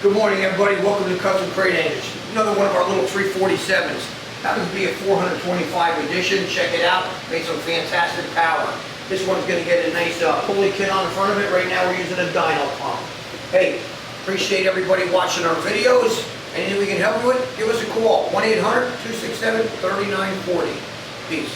Good morning, everybody. Welcome to Custom Crate Engines. Another one of our little 347s. Happens to be a 425 edition. Check it out. Made some fantastic power. This one's going to get a nice pulley kit on the front of it. Right now we're using a dyno pump. Hey, appreciate everybody watching our videos. Anything we can help you with, give us a call. 1-800-267-3940. Peace.